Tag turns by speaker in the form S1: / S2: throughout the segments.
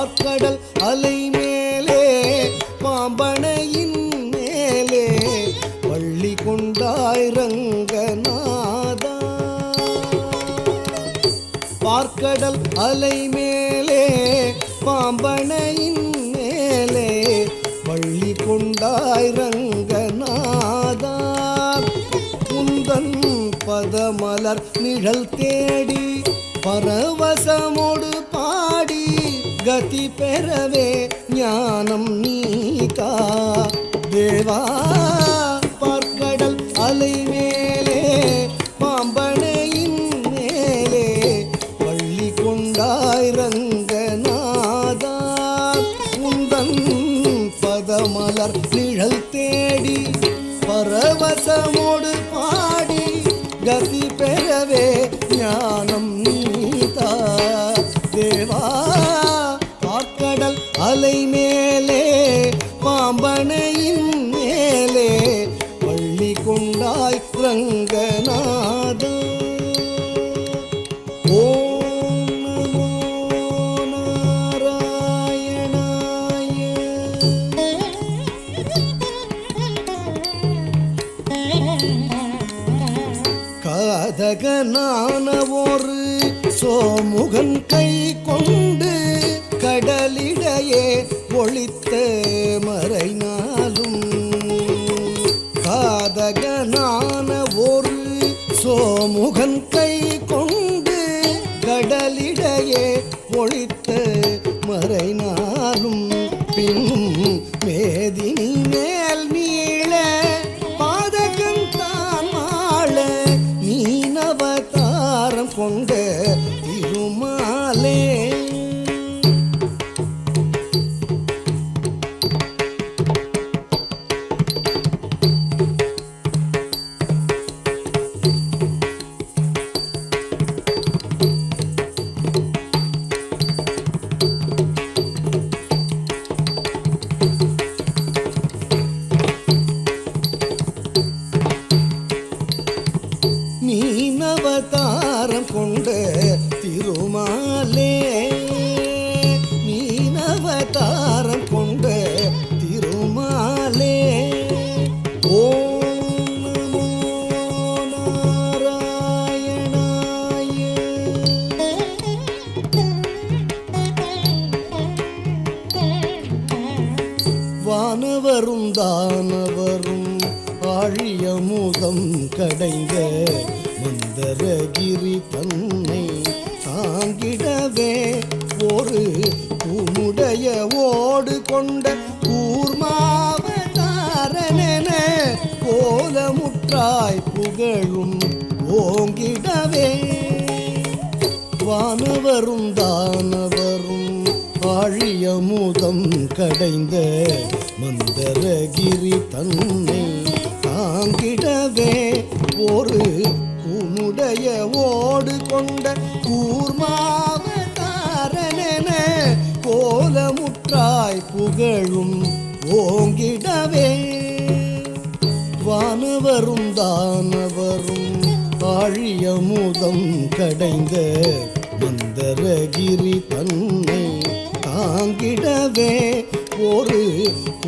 S1: பார்க்கடல் அலை மேலே பாம்பனையின் மேலே பள்ளி கொண்டாய் ரங்கநாதா. பார்க்கடல் அலை மேலே பாம்பனையின் மேலே பள்ளி கொண்டாய் ரங்கநாதா. உந்தன் பதமலர் நிழல் தேடி பரவசமோடு பாடி கதி பெறவே ஞானம் நீதா தேவா. பார்க்கடல் அலை மேலே பாம்பனையின் மேலே பள்ளி கொண்டாய் ரங்கநாதா. உந்தன் பதமலர் நிழல் தேடி பரவசமோடு பாடி கதி பெறவே ஞானம் நீதா தேவா. பார்க்கடல் அலை மேலே பாம்பனையின் மேலே பள்ளி கொண்டாய் ரங்கநாதா. ஓம் நமோ நாராயணாய. காதகனான ஒரு சோமுகன் கை கொண்டு கடலிடையே ஒளித்த மறைநாளும். காதகனான ஒரு சோமுகன் கை கொண்டு கடலிடையே ஒளித்த மறைநாளும். பின்னும் மேதினி மேல் நீள பாதகன் தான் மாள நீனவதாரம் கொண்ட திருமாலே. நீனவதாரம் கொண்ட திருமாலே. நீனவதாரம் கொண்ட திருமாலே. ஓம் நமோ நாராயணாய. வானவரும் தானவரும் ஆழியமுதம் கடைந்த மந்தரகிரி தன்னை தாங்கிடவே ஒரு உன்னுடைய ஓடு கொண்ட கூர்மாவதாரனென கோலமுற்றாய் புகழும் ஓங்கிடவே. வானவரும் தானவரும் ஆழியமுதம் கடைந்த மந்தரகிரி தன்னை தாங்கிடவே ஒரு உன்னுடைய ஓடு கொண்ட கூர்மாவதாரனென கோலமுற்றாய் புகழும் ஓங்கிடவே. வானவரும் தானவரும் ஆழியமுதம் கடைந்த மந்தரகிரி தன்னை தாங்கிடவே ஒரு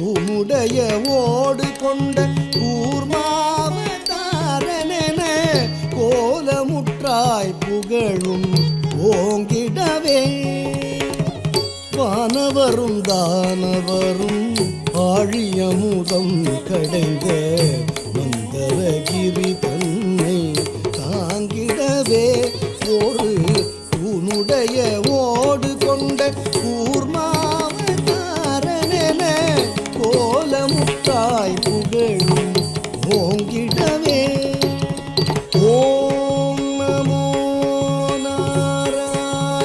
S1: உன்னுடைய ஓடு கொண்ட கூர்மாவதாரனென கோலமுற்றாய் புகழும் ஓங்கிடவே. வானவரும் தானவரும் ஆழியமுதம் கடைந்த மந்தரகிரி தன்னை தாங்கிடவே ஒரு உன்னுடைய ஓடு கொண்ட கூர்மாவதாரனென கோலமுற்றாய் புகழும் ஓங்கிடவே. ஓம் நமோ நாராயணாய.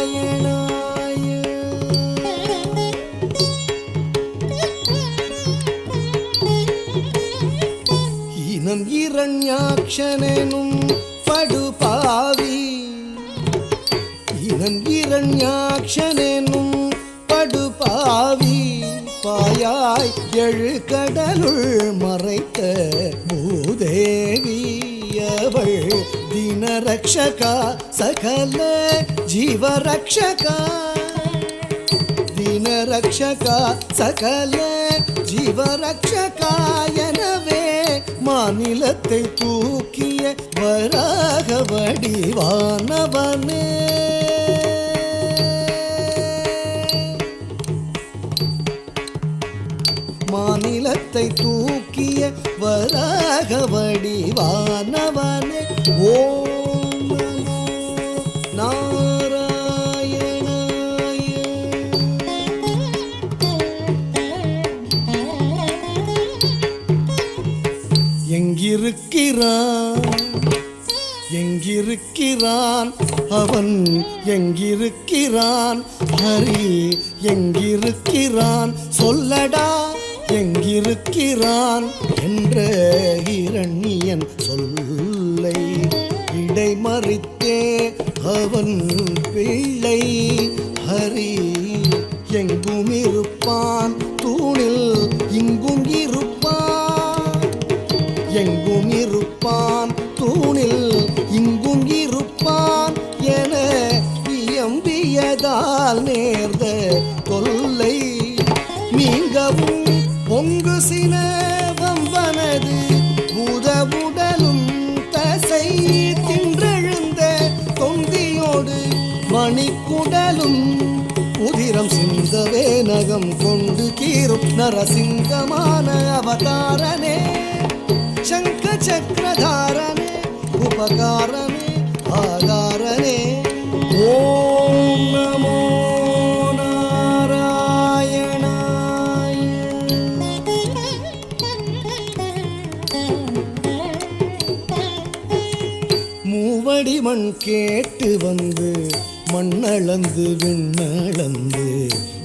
S1: ஈனன் இரண்யாக்ஷனெனும் படுபாவி. ஈனன் இரண்யாக்ஷனெனும் படுபாவி பாயாய் எழு கடலுள் மறைத்த பூதேவி அவள் தினரக்ஷகா சகல ஜீவரக்ஷகா. தின லோகரக்ஷகா சகல ஜீவரக்ஷகா எனவே மாநிலத்தை தூக்கிய வராக வடிவானவனே மாநிலத்தை தூக்கிய வராக வடிவானவனே ஓம் நமோ நாராயணாய. எங்கிருக்கிறான் அவன் எங்கிருக்கிறான் ஹரி எங்கிருக்கிறான் சொல்லடா எங்கிருக்கிறான் என்ற இரணியன் சொல்லை இடைமறித்தே அவன் பிள்ளை ஹரி எங்கும் இருப்பான் தூணில் இங்கும் இருப்பான் எங்கும் இருப்பான் தூணில் இங்கும் இருப்பான் என இயம்பியதால் நேர்ந்த தொல்லை நீங்கவும் பொங்கு சினவம்பனது பூதவுடலும் தசை தின்றெழுந்த தொந்தியோடு மணிக்குடலும் உதிரம் சிந்தவே நகம் கொண்டு கீரும் நரசிங்கமான அவதாரனே சங்க சக்கரதாரனே உபகாரனே ஆதாரனே ஓம் நமோ மூவடிமண் கேட்டு வந்து மண்ணளந்து விண்ணளந்து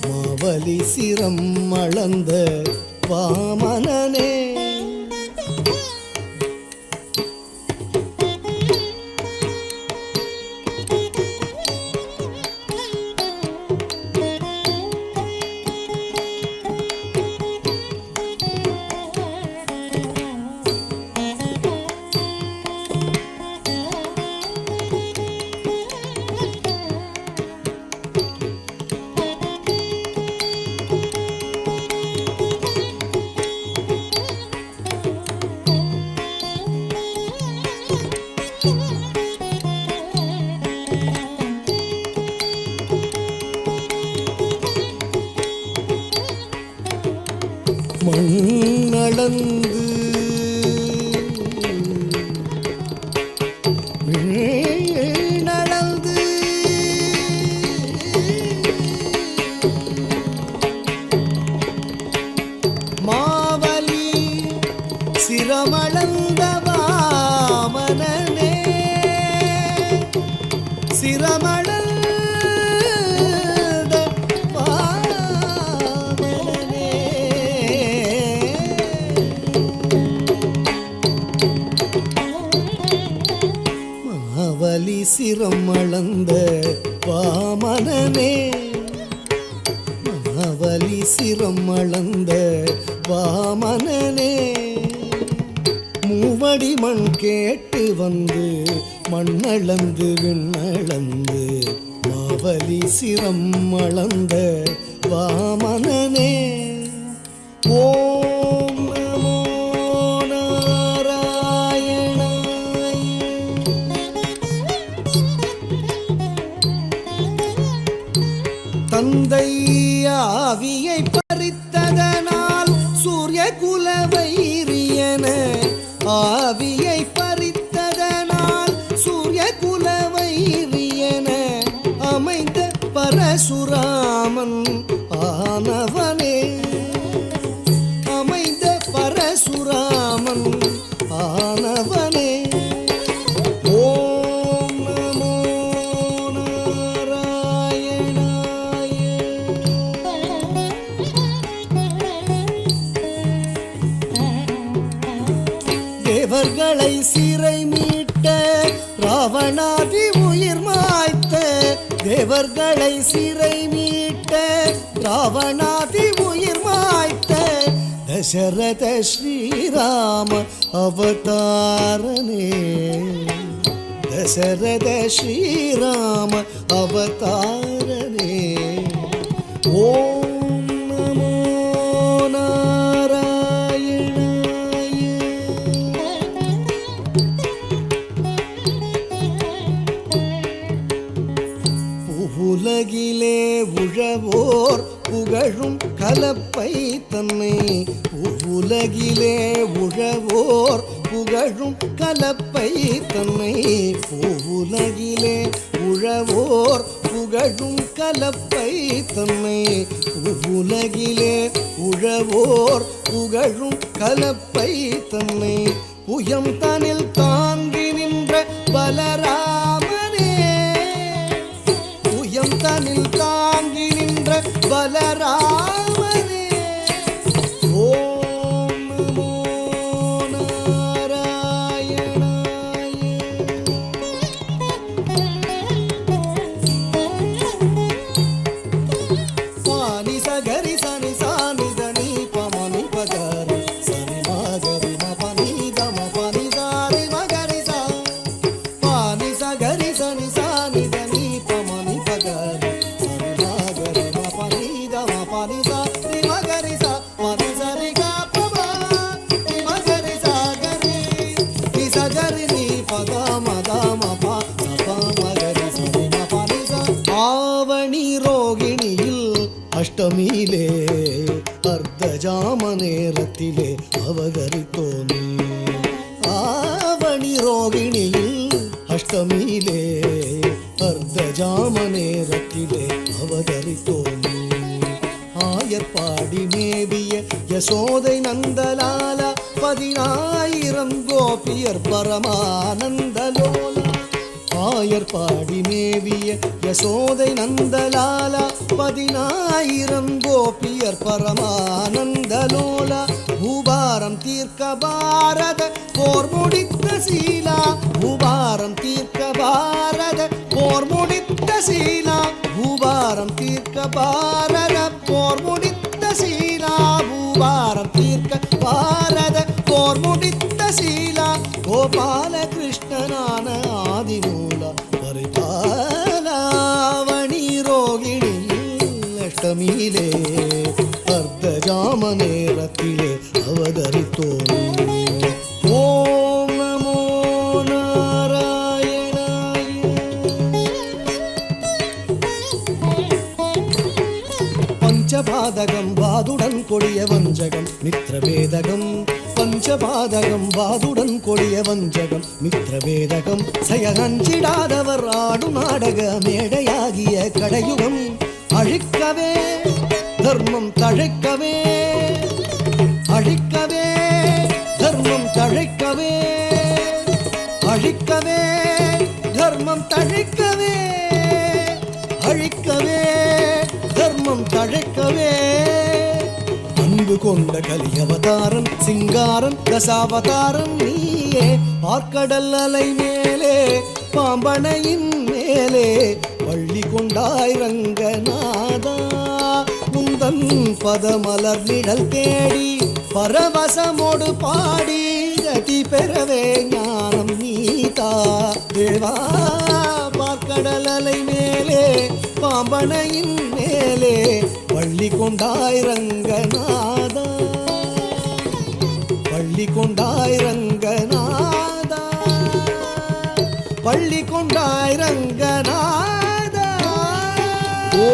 S1: மாவலி சிரம் அளந்த வாமனனே மண்ணளந்து வீணளந்து மாவலி சிரமளந்த வாமனனே சிரமளந்த மாவலி சிரம் அளந்த வாமனனே மாவலி சிரம் அளந்த வாமனனே மூவடி மண் கேட்டு வந்து மண்ணளந்து விண்ணளந்து மாவலி சிரம் அளந்த வாமனனே ஓம் நமோ தந்தை ஆவியை பறித்ததனால் சூரிய குலவைரியன ஆவியை பறித்ததனால் சூரிய குலவைரியன அமைந்த பரசுராமன் ஆனவனே அமைந்த பரசுராமன் ஆனவனே ஓம் நமோ தேவர்களை சிறை மீட்ட ராவணாதி உயிர் மாய்த்த தேவர்களை சிறை மீட்ட ராவணாதி உயிர் மாய்த்த தசரத ஸ்ரீராம அவதாரனே தசரத ஸ்ரீராம அவதாரனே ஓம் பூவுலகிலே உழவோர் புகழும் கலப்பை தன்னை பூவுலகிலே உழவோர் புகழும் கலப்பை தன்னை பூவுலகிலே உழவோர் புகழும் கலப்பை தன்னை பூவுலகிலே உழவோர் புகழும் கலப்பை தன்னை புயம் தனில் தாங்கி நின்ற பலராமனே புயம் தனில் தாங்கி நின்ற பலராமனே ஓம் நமோ பானி சகரி சனி சானி தனி பமனி பகரி சனி மகரி மபனி தம பனி சாரி மகரி சா பானி சகரி சனி சானி தனி பமனி பகரி சனி மகரி மபனி தம பனி சாரி மகரி சா பனி சரி க பம ni மகரி சாகரி ni சகரி ni பத மத மப சப மகரி சனி மபனி சா ஆவணி ரோகிணியில் அஷ்டமியிலே அர்த்தஜாம நேரத்திலே அவதரித்தோனே ஆவணி ரோகிணியில் அஷ்டமியிலே அர்த்தஜாம நேரத்திலே அவதரித்தோனே ஆயர்பாடி மேவிய யசோதை நந்தலாலா 10000 கோபியர் பரமானந்தலோலா ஆயர்பாடி மேவிய யசோதை நந்தலாலா 10000 கோபியர் பரமானந்தலோலா பூபாரம் தீர்க்க பாரத போர் முடித்த சீலா பூபாரம் தீர்க்க பாரத போர் முடித்த சீலா பூபாரம் தீர்க்க பாரத போர் முடித்த சீலா பூபாரம் தீர்க்க பாரத போர் முடித்த சீலா கோபால கிருஷ்ணனான ஆதிமூல பரிபாலாவணி ரோகிணியில் அஷ்டமியிலே அர்த்தஜாம நேரத்திலே அவதரித்தோனே ஓம் நமோ நாராயணாய பஞ்சபாதகம் வாதுடன் கொடிய வஞ்சகம் மித்ரபேதகம் பஞ்சபாதகம் வாதுடன் கொடிய வஞ்சகம் மித்ரபேதகம் செயகஞ்சிடாதவர் ஆடு நாடக மேடையாகிய கடையுகம் அழிக்கவே தர்மம் தழைக்கவே அழிக்கவே தர்மம் தழைக்கவே அழிக்கவே தர்மம் தழைக்கவே அழிக்கவே தர்மம் தழைக்கவே அன்பு கொண்ட கலியவதாரன் சிங்காரன் தசாவதாரன் நீயே பார்க்கடல் அலை மேலே பாம்பனையின் மேலே பள்ளி கொண்டாய் ரங்கநாதா உந்தன் பதமலர் நிழல் தேடி பரவசமோடு பாடி கதி பெறவே ஞானம் நீதா தேவா பார்க்கடல் அலை மேலே பாம்பனையின் மேலே பள்ளி கொண்டாய் ரங்கநாதா பள்ளி கொண்டாய் ரங்கநாதா பள்ளி கொண்டாய் ரங்கநாதா ஓ